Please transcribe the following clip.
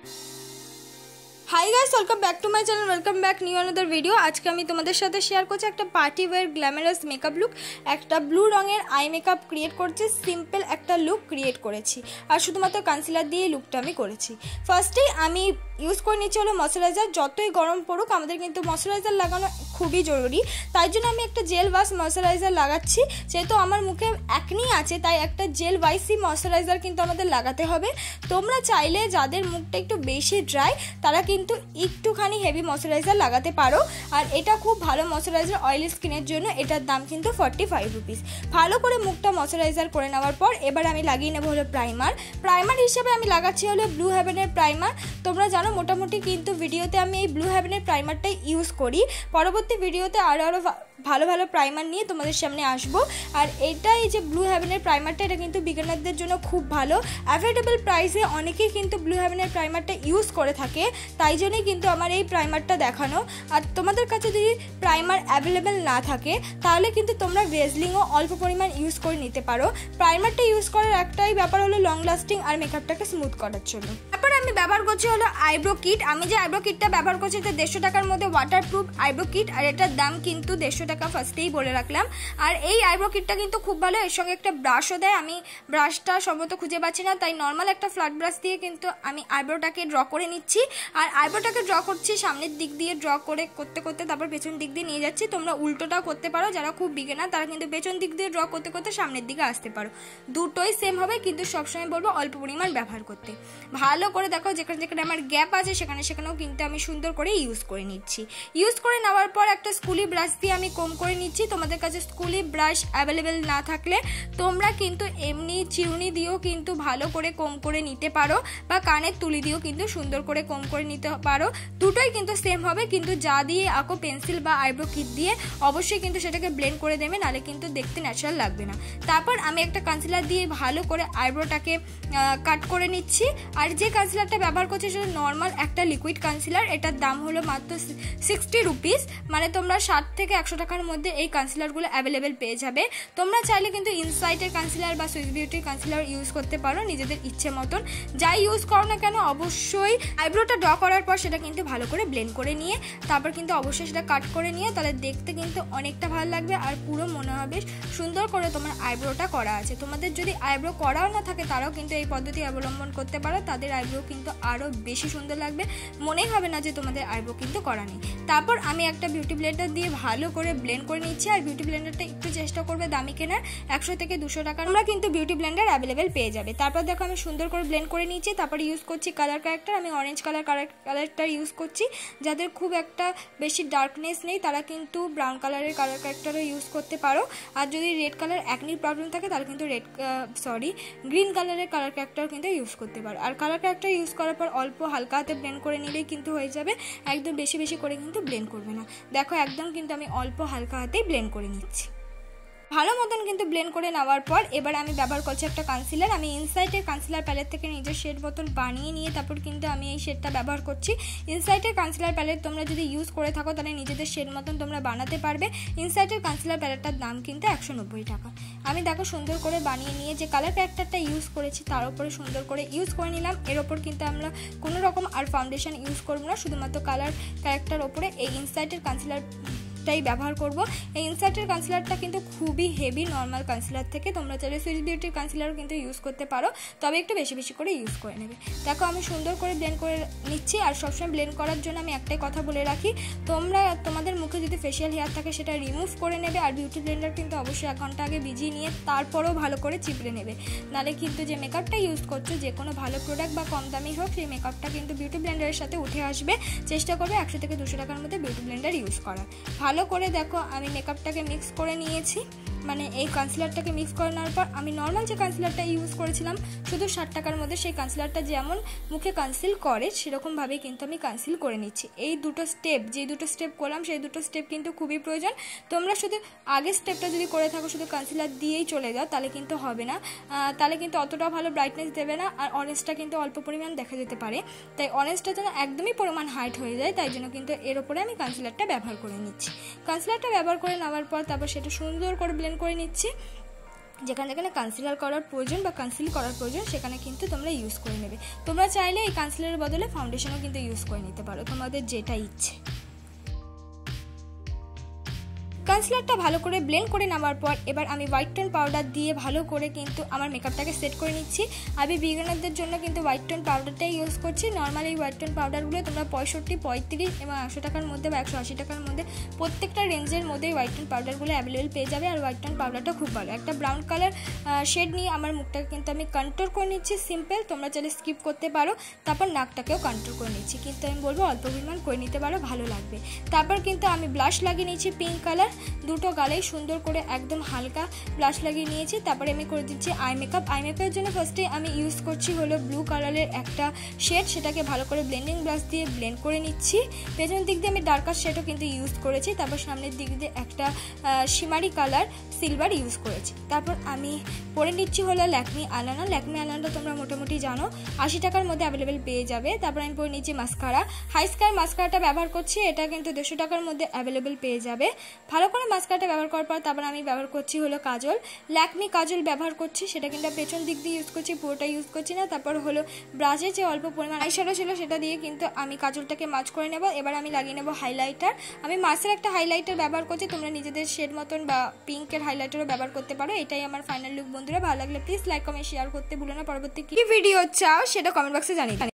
High guys, welcome back to my channel, welcome back new another video. आज के तुम्हारे साथे शेयर करছি একটা party where glamorous makeup look, একটা ব্লু রঙের আই মেকআপ ক্রিয়েট করছি। সিম্পল একটা লুক ক্রিয়েট করেছি আর শুধুমাত্র কনসিলার দিয়ে লুকটা আমি করেছি। ফার্স্টেই আমি ইউজ করে নিচ্ছি হলো ময়শ্চারাইজার। যতই গরম পড়ুক আমাদের কিন্তু ময়শ্চারাইজার লাগানো খুবই জরুরি, তাই জন্য আমি একটা জেল ওয়াশ ময়শ্চারাইজার লাগাচ্ছি। যেহেতু আমার মুখে অ্যাকনি আছে তাই একটা জেল ওয়াইসি ময়শ্চারাইজার কিন্তু আমাদের লাগাতে হবে। তোমরা চাইলে যাদের মুখটা একটু বেশি ড্রাই তারা কিন্তু একটুখানি হেভি ময়শ্চারাইজার লাগাতে পারো। আর এটা খুব ভালো ময়শ্চারাইজার অয়েলি স্কিনের জন্য। এটার দাম কিন্তু 45 রুপিস। ভালো করে মুখটা ময়শ্চারাইজার করে নেওয়ার পর এবার আমি লাগিয়ে নেবো হলো প্রাইমার হিসেবে আমি লাগাচ্ছি হলো ব্লু হেভেনের প্রাইমার। তোমরা জানো মোটামুটি কিন্তু ভিডিওতে আমি এই ব্লু হেভেনের প্রাইমারটাই ইউজ করি। পরবর্তী ভিডিওতে আরও ভালো ভালো প্রাইমার নিয়ে তোমাদের সামনে আসবো। আর এটাই যে ব্লু হেভেনের প্রাইমারটা, এটা কিন্তু বিগিনারদের জন্য খুব ভালো। অ্যাফোর্ডেবল প্রাইসে অনেকেই কিন্তু ব্লু হেভেনের প্রাইমারটা ইউজ করে থাকে, তাই জন্যই কিন্তু আমার এই প্রাইমারটা দেখানো। আর তোমাদের কাছে যদি প্রাইমার অ্যাভেলেবেল না থাকে তাহলে কিন্তু তোমরা ভেজলিংও অল্প পরিমাণ ইউজ করে নিতে পারো। প্রাইমারটা ইউজ করার একটাই ব্যাপার হলো লং লাস্টিং আর মেকআপটাকে স্মুথ করার জন্য। তারপর আমি ব্যবহার করছি হলো আইব্রো কিট। আমি যে আইব্রো কিটটা ব্যবহার করছি এটা 150 টাকার মধ্যে ওয়াটারপ্রুফ আইব্রো কিট, আর এটার দাম কিন্তু 150 টাকা ফার্স্টেই বলে রাখলাম। আর এই আইব্রো কিটটা কিন্তু খুব ভালো, এর সঙ্গে একটা ব্রাশও দেয়। আমি ব্রাশটা সম্ভবত খুঁজে পাচ্ছি না, তাই নর্মাল একটা ফ্ল্যাট ব্রাশ দিয়ে কিন্তু আমি আইব্রোটাকে ড্র করে নিচ্ছি। আর আইব্রোটাকে ড্র করছি সামনের দিক দিয়ে ড্র করতে করতে তারপর পেছন দিক দিয়ে নিয়ে যাচ্ছি। তোমরা উল্টোটাও করতে পারো, যারা খুব বিগিনার তারা কিন্তু পেছন দিক দিয়ে ড্র করতে করতে সামনের দিকে আসতে পারো। দুটোই সেম হবে, কিন্তু সবসময় বলবো অল্প পরিমাণ ব্যবহার করতে। ভালো করে দেখো যেখানে যেখানে আমার গ্যাপ আছে সেখানেও কিন্তু আমি সুন্দর করে ইউজ করে নিচ্ছি। ইউজ করে নেওয়ার পর একটা স্কুলি ব্রাশ দিয়ে আমি কম করে নিচ্ছি। তোমাদের কাছে স্কুলি ব্রাশ অ্যাভেলেবেল না থাকলে তোমরা কিন্তু এমনি চিরুনি দিয়েও কিন্তু ভালো করে কম করে নিতে পারো, বা কানের তুলি দিয়েও কিন্তু সুন্দর করে কম করে নিতে পারো। দুটোই কিন্তু সেম হবে, কিন্তু যা দিয়ে আঁকো পেন্সিল বা আইব্রো কিট দিয়ে অবশ্যই কিন্তু সেটাকে ব্লেন্ড করে দেবে, নাহলে কিন্তু দেখতে ন্যাচারাল লাগবে না। তারপর আমি একটা কনসিলার দিয়ে ভালো করে আইব্রোটাকে কাট করে নিচ্ছি। আর যে কনসিলারটা ব্যবহার করছি সেটা নর্মাল একটা লিকুইড কনসিলার। এটার দাম হলো মাত্র 60 রুপিস। মানে তোমরা 60 থেকে 100 টাকার মধ্যে এই কনসিলারগুলো অ্যাভেলেবেল পেয়ে যাবে। তোমরা চাইলে কিন্তু ইনসাইটের কনসিলার বা সুইস বিউটির কনসিলার ইউজ করতে পারো নিজেদের ইচ্ছে মতন। যাই ইউজ করো না কেন অবশ্যই আইব্রোটা ড্র করার পর সেটা কিন্তু ভালো করে ব্লেন্ড করে নিয়ে তারপর কিন্তু অবশ্যই সেটা কাট করে নিয়ে, তাহলে দেখতে কিন্তু অনেকটা ভালো লাগবে আর পুরো মনে হবে সুন্দর করে তোমার আইব্রোটা করা আছে। তোমাদের যদি আইব্রো করাও না থাকে তারাও কিন্তু এই পদ্ধতি অবলম্বন করতে পারো। তাদের আইব্রো কিন্তু আরও বেশি সুন্দর লাগবে, মনেই হবে না যে তোমাদের আইব্রো কিন্তু করা নেই। তারপর আমি একটা বিউটি ব্লেন্ডার দিয়ে ভালো করে ব্লেন্ড করে নিচ্ছি। আর বিউটি ব্লেন্ডারটা একটু চেষ্টা করবে দামি কেনার, 100 থেকে 200 টাকা আমরা কিন্তু বিউটি ব্লেন্ডার অ্যাভেলেবেল পেয়ে যাবে। তারপর দেখো আমি সুন্দর করে ব্লেন্ড করে নিচ্ছি। তারপর ইউজ করছি কালার কারেক্টার। আমি অরেঞ্জ কালারটা ইউজ করছি। যাদের খুব একটা বেশি ডার্কনেস নেই তারা কিন্তু ব্রাউন কালারের কালার কারেক্টারও ইউজ করতে পারো। আর যদি রেড কালার অ্যাকনির প্রবলেম থাকে তাহলে কিন্তু গ্রিন কালারের কালার কারেক্টার কিন্তু ইউজ করতে পারো। আর কালার কারেক্টার ইউজ করার পর অল্প হালকা হাতে ব্লেন্ড করে নিলেই কিন্তু হয়ে যাবে, একদম বেশি বেশি করে কিন্তু ব্লেন্ড করবে না। দেখো একদম কিন্তু আমি অল্প হালকা হাতেই ব্লেন্ড করে নিচ্ছি। ভালো মতন কিন্তু ব্লেন্ড করে নেওয়ার পর এবার আমি ব্যবহার করছি একটা কনসিলার। আমি ইনসাইটের কনসিলার প্যালেট থেকে নিজের শেড মতন বানিয়ে নিয়ে তারপর কিন্তু আমি এই শেডটা ব্যবহার করছি। ইনসাইটের কনসিলার প্যালেট তোমরা যদি ইউজ করে থাকো তাহলে নিজেদের শেড মতন তোমরা বানাতে পারবে। ইনসাইটের কনসিলার প্যালেটটার দাম কিন্তু 190 টাকা। আমি দেখো সুন্দর করে বানিয়ে নিয়ে যে কালার প্যালেটটা ইউজ করেছি তার উপরে সুন্দর করে ইউজ করে নিলাম। এর ওপর কিন্তু আমরা কোনো রকম আর ফাউন্ডেশন ইউজ করবো না, শুধুমাত্র কালার ক্যারেক্টার ওপরে এই ইনসাইটের কনসিলার ব্যবহার করব। এই ইনসাইটের কনসিলারটা কিন্তু খুবই হেভি নর্মাল কনসিলার থেকে। তোমরা চাইলে সুইস বিউটির কনসিলারও কিন্তু ইউজ করতে পারো, তবে একটু বেশি বেশি করে ইউজ করে নেবে। দেখো আমি সুন্দর করে ব্লেন্ড করে নিচ্ছি। আর সবসময় ব্লেন্ড করার জন্য আমি একটাই কথা বলে রাখি, তোমাদের মুখে যদি ফেশিয়াল হেয়ার থাকে সেটা রিমুভ করে নেবে। আর বিউটি ব্লেন্ডার কিন্তু অবশ্যই 1 ঘন্টা আগে ভিজিয়ে নিয়ে তারপরেও ভালো করে চিপড়ে নেবে, নাহলে কিন্তু যে মেকআপটা ইউজ করছো যে কোনো ভালো প্রোডাক্ট বা কম দামি হোক সেই মেকআপটা কিন্তু বিউটি ব্লেন্ডারের সাথে উঠে আসবে। চেষ্টা করবে 100 থেকে 200 টাকার মধ্যে বিউটি ব্লেন্ডার ইউজ করার। ভালো করে দেখো আমি মেকআপটাকে মিক্স করে নিয়েছি। মানে এই কনসিলারটাকে মিক্স করে নেওয়ার পর আমি নর্মাল যে কনসিলারটা ইউজ করেছিলাম শুধু 60 টাকার মধ্যে, সেই কনসিলারটা যেমন মুখে কনসিল করে সেরকমভাবেই কিন্তু আমি কনসিল করে নিচ্ছি। এই দুটো স্টেপ করলাম সেই দুটো স্টেপ কিন্তু খুবই প্রয়োজন। তোমরা শুধু আগের স্টেপটা যদি করে থাকো শুধু কনসিলার দিয়েই চলে যাও তাহলে কিন্তু হবে না, তাহলে কিন্তু অতটা ভালো ব্রাইটনেস দেবে না। আর অরেঞ্জটা কিন্তু অল্প পরিমাণ দেখা যেতে পারে, তাই অরেঞ্জটা যেন একদমই পরিমাণ হাইট হয়ে যায়, তাই জন্য কিন্তু এর ওপরে আমি কনসিলারটা ব্যবহার করে নিচ্ছি। কনসিলারটা ব্যবহার করে নেওয়ার পর তারপর সেটা সুন্দর করে ব্লেন্ড করে নিচ্ছি। যেখানে যেখানে কনসিলার করার প্রয়োজন বা কনসিল করার প্রয়োজন সেখানে কিন্তু তোমরা ইউজ করে নেবে। তোমরা চাইলে এই কনসিলারের বদলে ফাউন্ডেশনও কিন্তু ইউজ করে নিতে পারো, তোমাদের যেটা ইচ্ছে। কনসিলারটা ভালো করে ব্লেন্ড করে নেওয়ার পর এবার আমি হোয়াইট টোন পাউডার দিয়ে ভালো করে কিন্তু আমার মেকআপটাকে সেট করে নিচ্ছি। আমি বিগিনারদের জন্য কিন্তু হোয়াইট টোন পাউডারটাই ইউজ করছি। নর্মালি এই হোয়াইট টোন পাউডারগুলো তোমরা 65, 35 এবং 100 টাকার মধ্যে বা 180 টাকার মধ্যে প্রত্যেকটা রেঞ্জের মধ্যে হোয়াইট টোন পাউডারগুলো অ্যাভেলেবেল পেয়ে যাবে। আর হোয়াইট টোন পাউডারটা খুব ভালো। একটা ব্রাউন কালার শেড নিয়ে আমার মুখটাকে কিন্তু আমি কন্ট্রোল করে নিচ্ছি সিম্পল, তোমরা চাইলে স্কিপ করতে পারো। তারপর নাকটাকেও কন্ট্রোল করে নিচ্ছি, কিন্তু আমি বলবো অল্প পরিমাণ করে নিতে পারো, ভালো লাগবে। তারপর কিন্তু আমি ব্লাশ লাগিয়ে নিচ্ছি পিঙ্ক কালার, দুটো গালেই সুন্দর করে একদম হালকা ব্লাশ লাগিয়ে নিয়েছি। তারপরে আমি করে দিচ্ছি আই মেকআপ। আই মেকআপের জন্য ফার্স্টে আমি ইউজ করছি হলো ব্লু কালারের একটা শেড, সেটাকে ভালো করে ব্লেন্ডিং ব্রাশ দিয়ে ব্লেন্ড করে নিচ্ছি। পেছনের দিক দিয়ে আমি ডার্কার শেডও কিন্তু ইউজ করেছি। তারপর সামনের দিক দিয়ে একটা শিমারি কালার সিলভার ইউজ করেছি। তারপর আমি পরে নিচ্ছি হলো ল্যাকমি আইলাইনার। ল্যাকমি আইলাইনারটা তোমরা মোটামুটি জানো 80 টাকার মধ্যে অ্যাভেলেবেল পেয়ে যাবে। তারপর আমি পরে নিচ্ছি মাস্কারা। হাই স্কাই মাস্কারাটা ব্যবহার করছি, এটা কিন্তু 200 টাকার মধ্যে অ্যাভেলেবেল পেয়ে যাবে। ভালো করে মাস্কারাটা ব্যবহার করার পর তারপর আমি ব্যবহার করছি হলো কাজল। ল্যাকমি কাজল ব্যবহার করছি, সেটা কিন্তু পেছন দিক দিয়ে ইউজ করছি, পুরোটা ইউজ করছি না। তারপর হলো ব্রাশে যে অল্প পরিমাণ আইশ্যাডো ছিল সেটা দিয়ে কিন্তু আমি কাজলটাকে মাছ করে নেব। এবার আমি লাগিয়ে নেব হাইলাইটার। আমি মাসের একটা হাইলাইটার ব্যবহার করছি, তোমরা নিজেদের শেড মতন বা পিঙ্কের হাইলাইটারও ব্যবহার করতে পারো। এটাই আমার ফাইনাল লুক বন্ধুরা। ভালো লাগলে প্লিজ লাইক কমেন্ট শেয়ার করতে ভুলো না। পরবর্তী কি ভিডিও চাও সেটা কমেন্ট বক্সে জানিয়ে